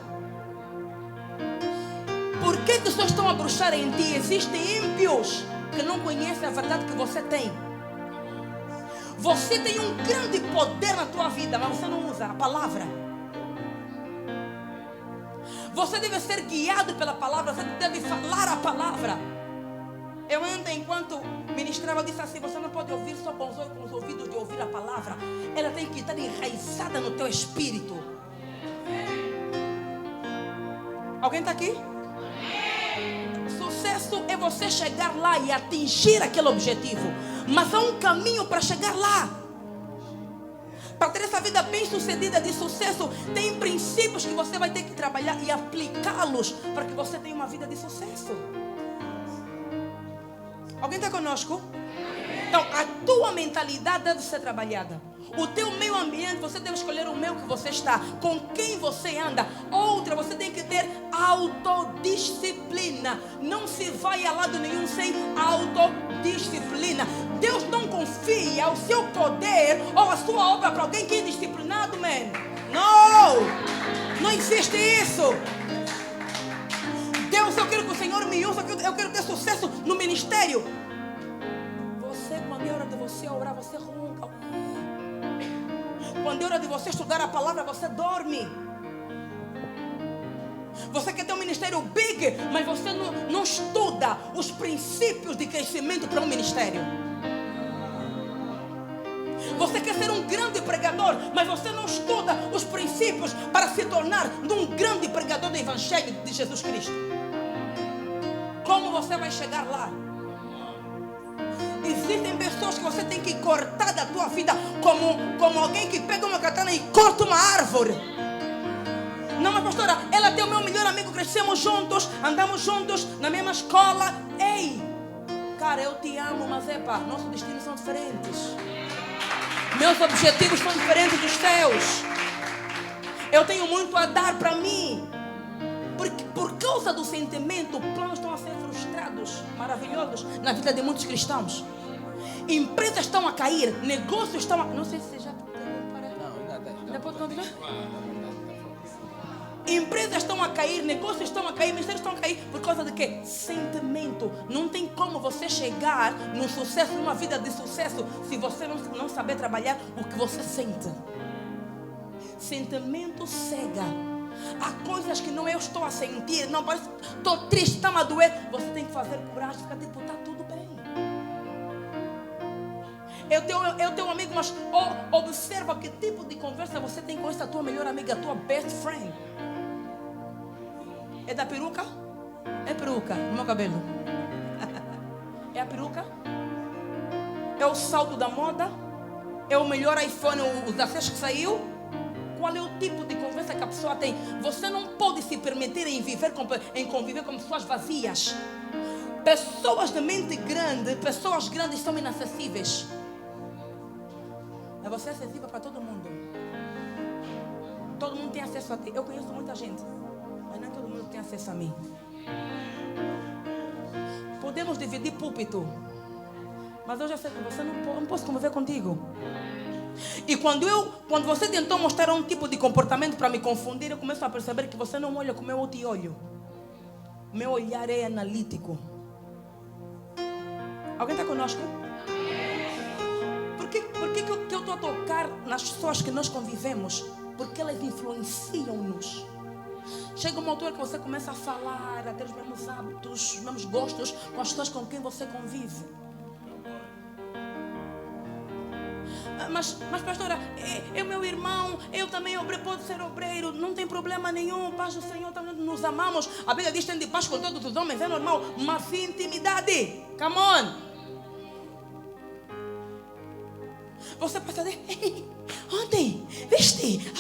Por que que só estão a bruxar em ti? Existem ímpios que não conhecem a verdade que você tem. Você tem um grande poder na tua vida, mas você não usa a palavra. Você deve ser guiado pela palavra, você deve falar a palavra. Eu ontem, enquanto ministrava, eu disse assim: você não pode ouvir só com os ouvidos de ouvir a palavra. Ela tem que estar enraizada no teu espírito. Alguém está aqui? Sucesso é você chegar lá e atingir aquele objetivo. Mas há um caminho para chegar lá. Para ter essa vida bem sucedida de sucesso, tem princípios que você vai ter que trabalhar e aplicá-los para que você tenha uma vida de sucesso. Alguém está conosco? Então, a tua mentalidade deve ser trabalhada. O teu meio ambiente, você deve escolher o meio que você está, com quem você anda. Outra, você tem que ter autodisciplina. Não se vai a lado nenhum sem autodisciplina. Deus não confia o seu poder ou a sua obra para alguém que é indisciplinado, man. Não existe isso. Deus, eu quero que o Senhor me use, eu quero ter sucesso no ministério. Você, quando é hora de você orar, você ronca. Quando é hora de você estudar a palavra, você dorme. Você quer ter um ministério big, mas você não estuda os princípios de crescimento para um ministério. Você quer ser um grande pregador, mas você não estuda os princípios para se tornar um grande pregador do Evangelho de Jesus Cristo. Como você vai chegar lá? Existem pessoas que você tem que cortar da tua vida, como alguém que pega uma katana e corta uma árvore. Não, mas pastora, ela tem o meu melhor amigo, crescemos juntos, andamos juntos na mesma escola. Ei, cara, eu te amo, mas nossos destinos são diferentes. Meus objetivos são diferentes dos teus. Eu tenho muito a dar para mim. Porque por causa do sentimento, planos estão a ser frustrados, maravilhosos, na vida de muitos cristãos. Empresas estão a cair, negócios estão a... Não sei se você já... Ainda pode continuar? Empresas estão a cair, negócios estão a cair, ministérios estão a cair. Por causa de quê? Sentimento. Não tem como você chegar no sucesso, numa vida de sucesso, se você não saber trabalhar o que você sente. Sentimento cega. Há coisas que não eu estou a sentir, não parece, estou triste, está a doer. Você tem que fazer coragem, ficar tipo, está tudo bem. Eu tenho um amigo, mas observa que tipo de conversa você tem com essa tua melhor amiga, a tua best friend. É da peruca? É peruca no meu cabelo. É a peruca? É o salto da moda? É o melhor iPhone, o 16 que saiu? qual é o tipo de conversa que a pessoa tem. Você não pode se permitir em conviver com pessoas vazias. Pessoas de mente grande, pessoas grandes são inacessíveis. Mas você é acessível para todo mundo. Todo mundo tem acesso a ti. Eu conheço muita gente, mas nem todo mundo tem acesso a mim. Podemos dividir púlpito, mas eu já sei que você não posso conviver contigo. E quando você tentou mostrar um tipo de comportamento para me confundir, eu começo a perceber que você não olha como eu te olho. Meu olhar é analítico. Alguém está conosco? Por que eu estou a tocar nas pessoas que nós convivemos? Porque elas influenciam-nos. Chega uma altura que você começa a falar, a ter os mesmos hábitos, os mesmos gostos com as pessoas com quem você convive. Mas pastora, é meu irmão, eu também pode ser obreiro, não tem problema nenhum, paz do Senhor, nos amamos. A Bíblia diz que tem de paz com todos os homens, é normal, mas intimidade, come on. Você passa a dizer, ontem, viste?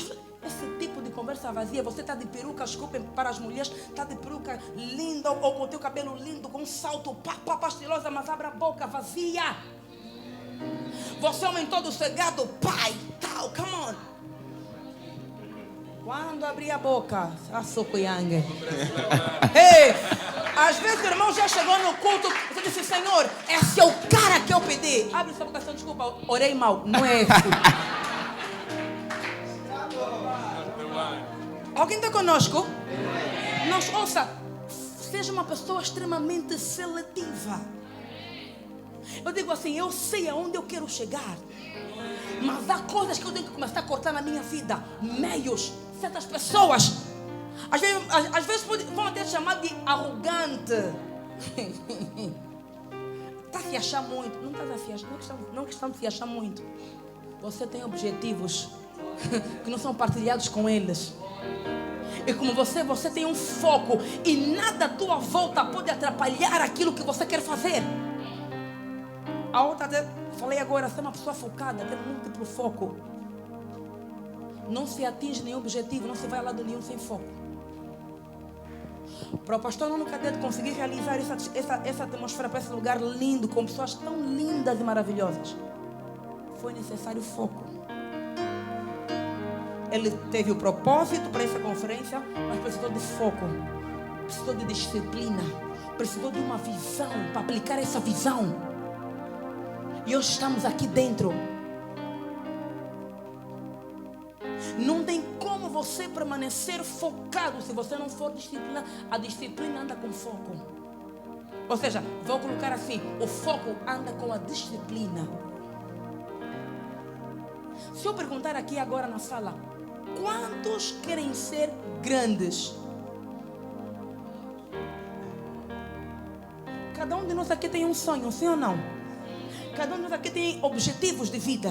Esse tipo de conversa vazia, você está de peruca, desculpem para as mulheres, está de peruca linda, ou com o teu cabelo lindo, com um salto, pastilosa, mas abre a boca vazia. Você aumentou do cegado, pai, tal, come on. Quando abrir a boca, açucuyangue. Ei, às vezes o irmão já chegou no culto, você disse, Senhor, esse é o cara que eu pedi. Abre sua boca, desculpa, orei mal, não é esse. Alguém está conosco? Nós, ouça, seja uma pessoa extremamente seletiva. Eu digo assim, eu sei aonde eu quero chegar, mas há coisas que eu tenho que começar a cortar na minha vida. Meios, certas pessoas, às vezes vão até chamar de arrogante. Está a se achar muito. Não está a se achar, não é questão de se achar muito. Você tem objetivos que não são partilhados com eles. E como você tem um foco, e nada à tua volta pode atrapalhar aquilo que você quer fazer. A outra, falei agora, ser uma pessoa focada, ter múltiplo foco. Não se atinge nenhum objetivo, não se vai a lado nenhum sem foco. Para o pastor Nuno Cadete conseguir realizar essa atmosfera para esse lugar lindo, com pessoas tão lindas e maravilhosas, foi necessário foco. Ele teve o propósito para essa conferência, mas precisou de foco, precisou de disciplina, precisou de uma visão para aplicar essa visão. E hoje estamos aqui dentro. Não tem como você permanecer focado se você não for disciplinado. A disciplina anda com foco. Ou seja, vou colocar assim, o foco anda com a disciplina. Se eu perguntar aqui agora na sala, quantos querem ser grandes? Cada um de nós aqui tem um sonho, sim ou não? Cada um de nós aqui tem objetivos de vida.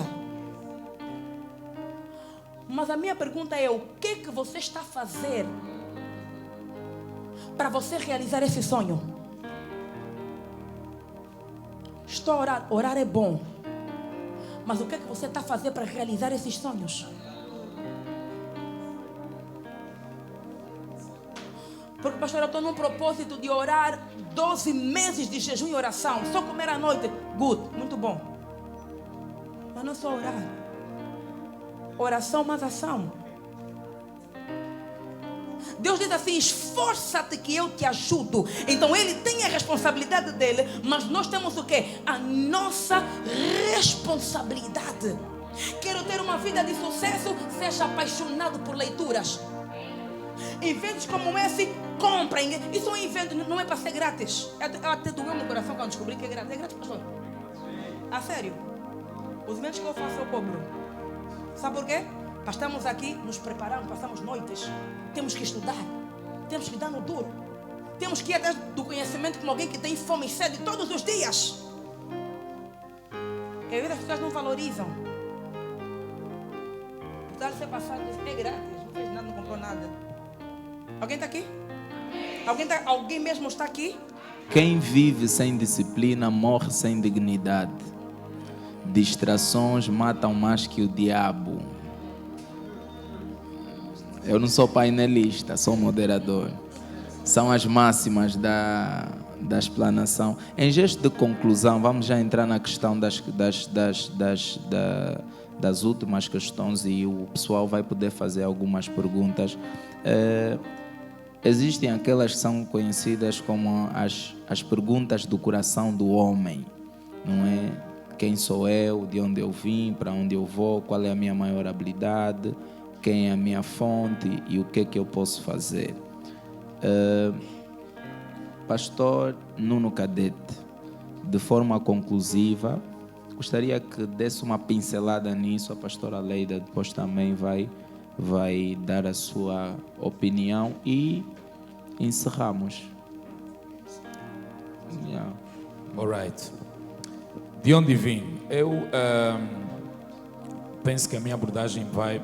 Mas a minha pergunta é, o que você está a fazer para você realizar esse sonho? Estou a orar. Orar é bom. Mas o que você está a fazer para realizar esses sonhos? Porque, pastor, eu estou num propósito de orar 12 meses de jejum e oração. Só comer à noite. Good, muito bom. Mas não só orar. Oração mais ação. Deus diz assim, esforça-te que eu te ajudo. Então Ele tem a responsabilidade dele, mas nós temos o quê? A nossa responsabilidade. Quero ter uma vida de sucesso, seja apaixonado por leituras. Eventos como esse, comprem. Isso é um evento, não é para ser grátis. Até doeu meu coração quando descobri que é grátis. É grátis, pastor? A sério? Os eventos que eu faço eu cobro. Sabe por quê? Estamos aqui, nos preparamos, passamos noites. Temos que estudar. Temos que dar no duro. Temos que ir atrás do conhecimento como alguém que tem fome e sede todos os dias. E às vezes as pessoas não valorizam. Apesar de ser passado, é grátis. Não fez nada, não comprou nada. Alguém está aqui? Alguém mesmo está aqui? Quem vive sem disciplina morre sem dignidade. Distrações matam mais que o diabo. Eu não sou painelista, sou moderador. São as máximas da explanação. Em gesto de conclusão, vamos já entrar na questão das últimas questões e o pessoal vai poder fazer algumas perguntas. Existem aquelas que são conhecidas como as perguntas do coração do homem, não é? Quem sou eu, de onde eu vim, para onde eu vou, qual é a minha maior habilidade, quem é a minha fonte e o que é que eu posso fazer. Pastor Nuno Cadete, de forma conclusiva, gostaria que desse uma pincelada nisso. A pastora Leida depois também vai dar a sua opinião e encerramos. Yeah. All right. De onde vim? Eu penso que a minha abordagem vai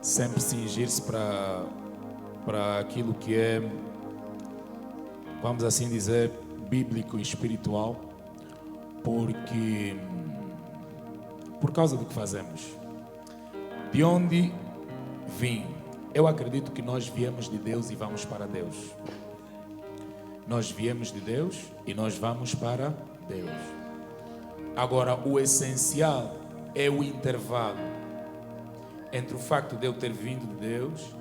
sempre cingir-se para aquilo que é, vamos assim dizer, bíblico e espiritual, porque por causa do que fazemos. De onde vim? Eu acredito que nós viemos de Deus e vamos para Deus. Nós viemos de Deus e nós vamos para Deus. Agora, o essencial é o intervalo entre o facto de eu ter vindo de Deus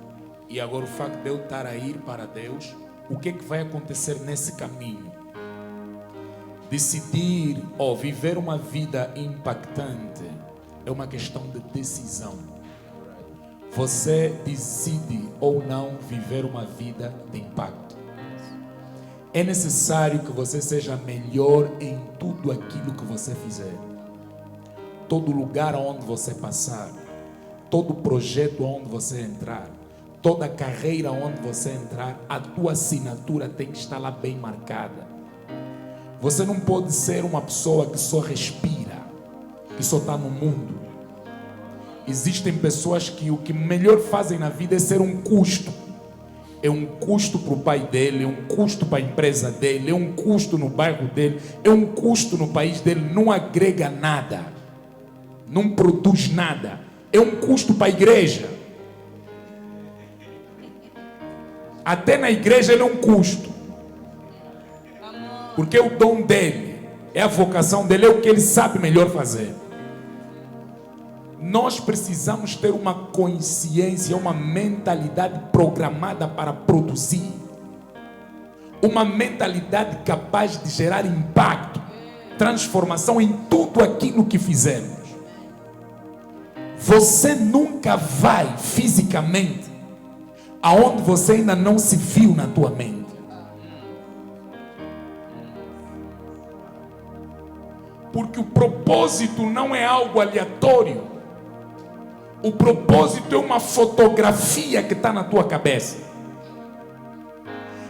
e agora o facto de eu estar a ir para Deus. O que é que vai acontecer nesse caminho? Decidir ou viver uma vida impactante é uma questão de decisão. Você decide ou não viver uma vida de impacto. É necessário que você seja melhor em tudo aquilo que você fizer. Todo lugar onde você passar, todo projeto onde você entrar, toda carreira onde você entrar, a tua assinatura tem que estar lá bem marcada. Você não pode ser uma pessoa que só respira, que só está no mundo. Existem pessoas que o que melhor fazem na vida é ser um custo. É um custo para o pai dele, é um custo para a empresa dele, é um custo no bairro dele, é um custo no país dele. Não agrega nada, não produz nada. É um custo para a igreja. Até na igreja ele é um custo. Porque é o dom dele, é a vocação dele, é o que ele sabe melhor fazer. Nós precisamos ter uma consciência, uma mentalidade programada para produzir. Uma mentalidade capaz de gerar impacto, transformação em tudo aquilo que fizermos. Você nunca vai fisicamente aonde você ainda não se viu na tua mente. Porque o propósito não é algo aleatório. O propósito é uma fotografia que está na tua cabeça.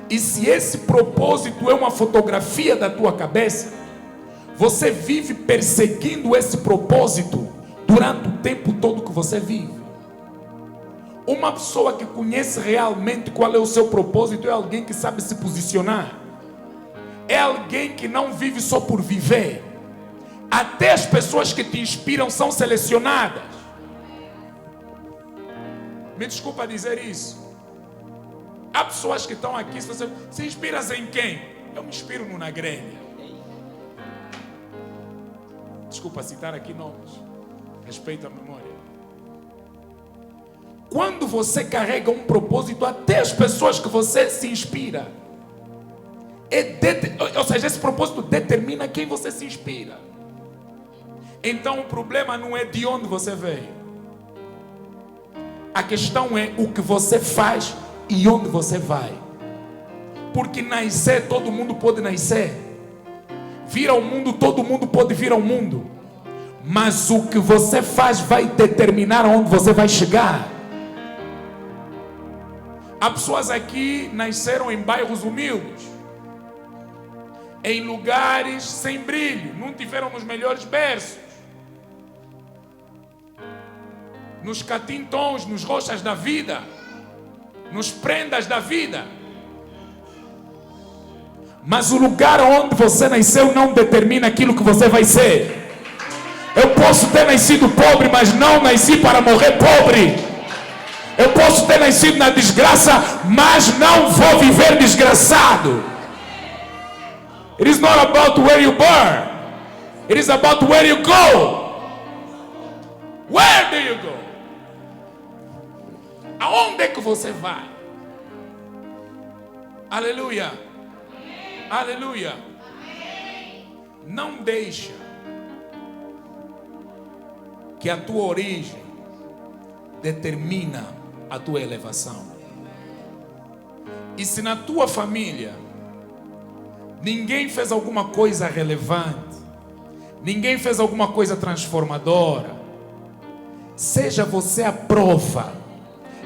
E se esse propósito é uma fotografia da tua cabeça, você vive perseguindo esse propósito durante o tempo todo que você vive. Uma pessoa que conhece realmente qual é o seu propósito é alguém que sabe se posicionar. É alguém que não vive só por viver. Até as pessoas que te inspiram são selecionadas. Me desculpa dizer isso. Há pessoas que estão aqui, se você se inspira em quem? Eu me inspiro no Nagrelha. Desculpa citar aqui nomes. Respeito a memória. Quando você carrega um propósito, até as pessoas que você se inspira, ou seja, esse propósito determina quem você se inspira. Então o problema não é de onde você veio. A questão é o que você faz e onde você vai. Porque nascer, todo mundo pode nascer. Vir ao mundo, todo mundo pode vir ao mundo. Mas o que você faz vai determinar aonde você vai chegar. Há pessoas aqui que nasceram em bairros humildes, em lugares sem brilho, não tiveram os melhores berços, nos catintons, nos rochas da vida, nos prendas da vida. Mas o lugar onde você nasceu não determina aquilo que você vai ser. Eu posso ter nascido pobre, mas não nasci para morrer pobre. Eu posso ter nascido na desgraça, mas não vou viver desgraçado. It is not about where you born. It is about where you go. Where do you go? Aonde é que você vai? Aleluia. Aleluia. Não deixa que a tua origem determina a tua elevação. E se na tua família ninguém fez alguma coisa relevante, ninguém fez alguma coisa transformadora, seja você a prova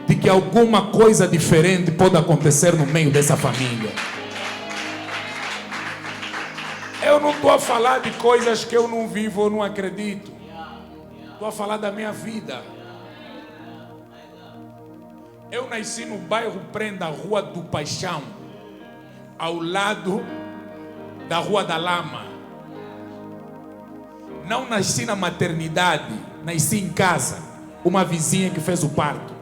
de que alguma coisa diferente pode acontecer no meio dessa família. Eu não estou a falar de coisas que eu não vivo ou não acredito. Estou a falar da minha vida. Eu nasci no bairro Prenda, Rua do Paixão, ao lado da Rua da Lama. Não nasci na maternidade, nasci em casa. Uma vizinha que fez o parto.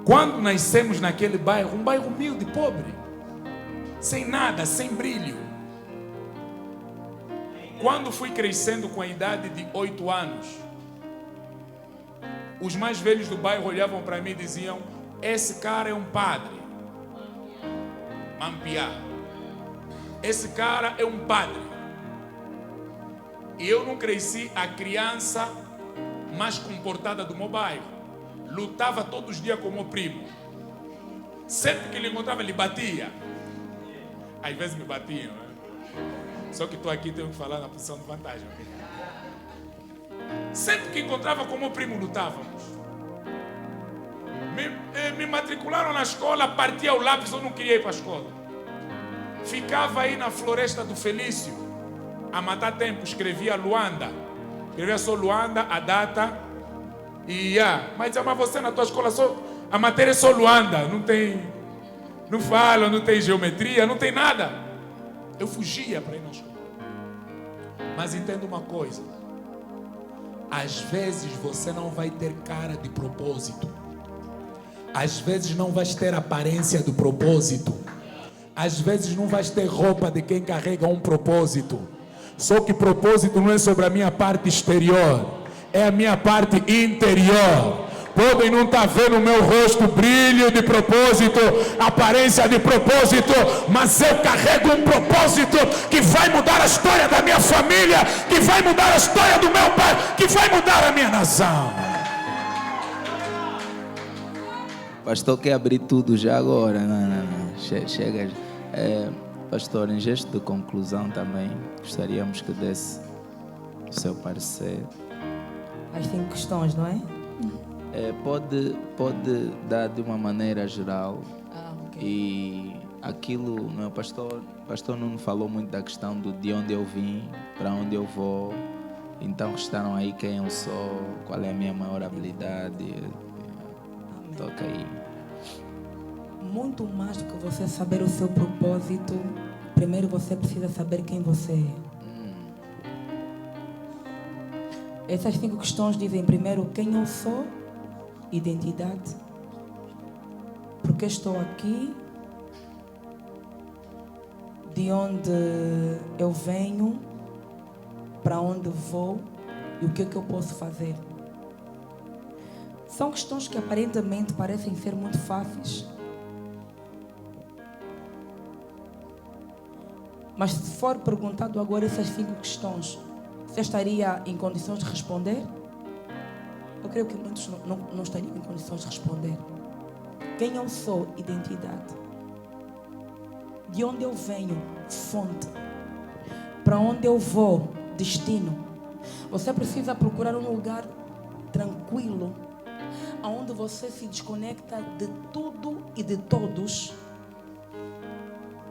Quando nascemos naquele bairro, um bairro humilde, pobre, sem nada, sem brilho. Quando fui crescendo com a idade de 8 anos, os mais velhos do bairro olhavam para mim e diziam: esse cara é um padre. Mampiá. Esse cara é um padre. E eu não cresci a criança mais comportada do meu bairro. Lutava todos os dias com o meu primo. Sempre que ele encontrava, ele batia. Às vezes me batiam, né? Só que estou aqui, tenho que falar na posição de vantagem. Sempre que encontrava com o meu primo, lutávamos. Me matricularam na escola, partia o lápis, eu não queria ir para a escola. Ficava aí na floresta do Felício, a matar tempo, escrevia Luanda. Escrevia só Luanda, a data. Mas você na tua escola a matéria é só Luanda, não fala, não tem geometria, não tem nada. Eu fugia para ir na escola. Mas entenda uma coisa: às vezes você não vai ter cara de propósito, às vezes não vais ter aparência do propósito, às vezes não vais ter roupa de quem carrega um propósito. Só que propósito não é sobre a minha parte exterior, é a minha parte interior. Podem não estar vendo o meu rosto, brilho de propósito, aparência de propósito, mas eu carrego um propósito que vai mudar a história da minha família, que vai mudar a história do meu pai, que vai mudar a minha nação. Pastor quer abrir tudo já agora. Não. Chega. Pastor, em gesto de conclusão também, gostaríamos que desse o seu parecer. As 5 questões, não é? Pode dar de uma maneira geral. Okay. E aquilo, meu pastor Nuno falou muito da questão de onde eu vim, para onde eu vou. Então estaram aí quem eu sou, qual é a minha maior habilidade. Amém. Toca aí. Muito mais do que você saber o seu propósito, primeiro você precisa saber quem você é. Essas 5 questões dizem primeiro quem eu sou, identidade, porque estou aqui, de onde eu venho, para onde vou e o que é que eu posso fazer. São questões que aparentemente parecem ser muito fáceis, mas se for perguntado agora essas 5 questões, você estaria em condições de responder? Eu creio que muitos não estariam em condições de responder. Quem eu sou, identidade. De onde eu venho, fonte. Para onde eu vou, destino. Você precisa procurar um lugar tranquilo, onde você se desconecta de tudo e de todos,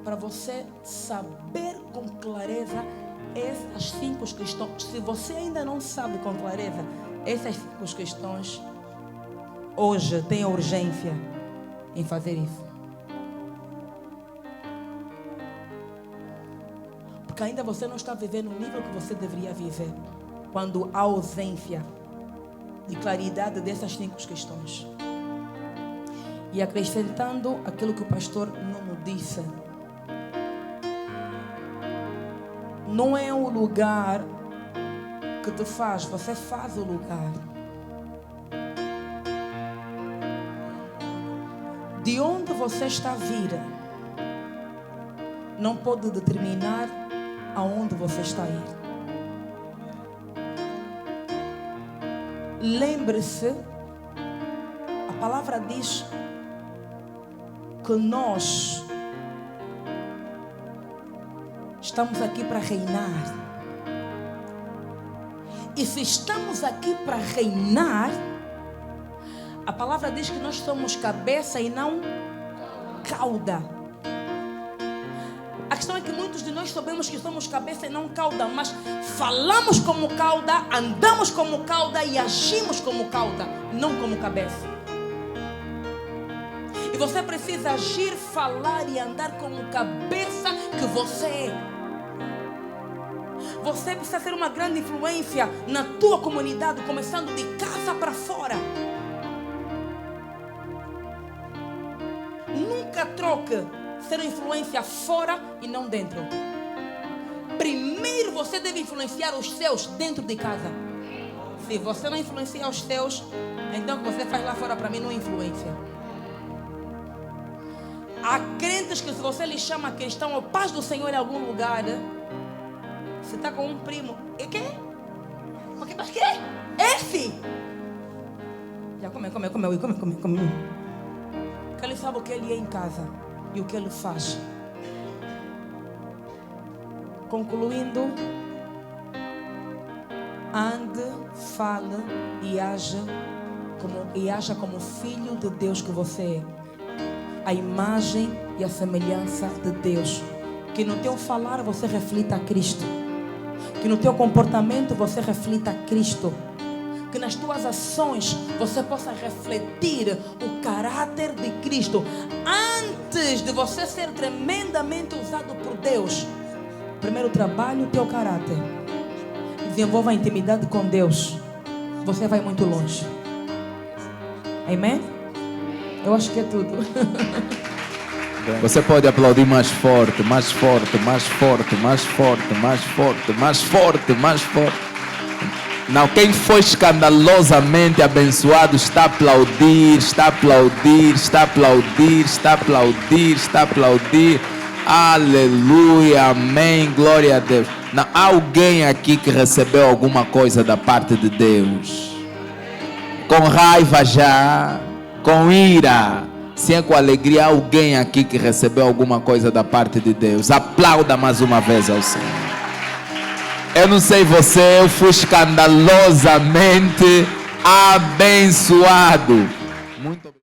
para você saber com clareza essas 5 questões. Se você ainda não sabe com clareza essas 5 questões, hoje tem urgência em fazer isso. Porque ainda você não está vivendo o nível que você deveria viver. Quando há ausência de claridade dessas 5 questões. E acrescentando aquilo que o pastor Nuno disse. Não é o lugar que te faz, você faz o lugar. De onde você está a vir não pode determinar aonde você está a ir. Lembre-se, a palavra diz que nós estamos aqui para reinar. E se estamos aqui para reinar, a palavra diz que nós somos cabeça e não cauda. A questão é que muitos de nós sabemos que somos cabeça e não cauda, mas falamos como cauda, andamos como cauda e agimos como cauda, não como cabeça. E você precisa agir, falar e andar como cabeça que você é. Você precisa ser uma grande influência na tua comunidade, começando de casa para fora. Nunca troque ser uma influência fora e não dentro. Primeiro você deve influenciar os seus dentro de casa. Se você não influencia os seus, então o que você faz lá fora para mim não é influência. Há crentes que se você lhe chama cristão, ou paz do Senhor em algum lugar, você está com um primo. E quê? Mas que? Esse? Já come. Porque ele sabe o que ele é em casa e o que ele faz. Concluindo, ande, fale e haja como filho de Deus que você é. A imagem e a semelhança de Deus. Que no teu falar você reflita a Cristo. Que no teu comportamento você reflita a Cristo. Que nas tuas ações você possa refletir o caráter de Cristo. Antes de você ser tremendamente usado por Deus, primeiro trabalhe o teu caráter. Desenvolva a intimidade com Deus. Você vai muito longe. Amém? Eu acho que é tudo. Você pode aplaudir mais forte, mais forte, mais forte, mais forte, mais forte, mais forte, mais forte. Não, quem foi escandalosamente abençoado está a aplaudir, está a aplaudir, está a aplaudir, está a aplaudir, está a aplaudir. Aleluia, amém, glória a Deus. Não, há alguém aqui que recebeu alguma coisa da parte de Deus? Com raiva já, com ira, se é com alegria, alguém aqui que recebeu alguma coisa da parte de Deus? Aplauda mais uma vez ao Senhor. Eu não sei você, eu fui escandalosamente abençoado. Muito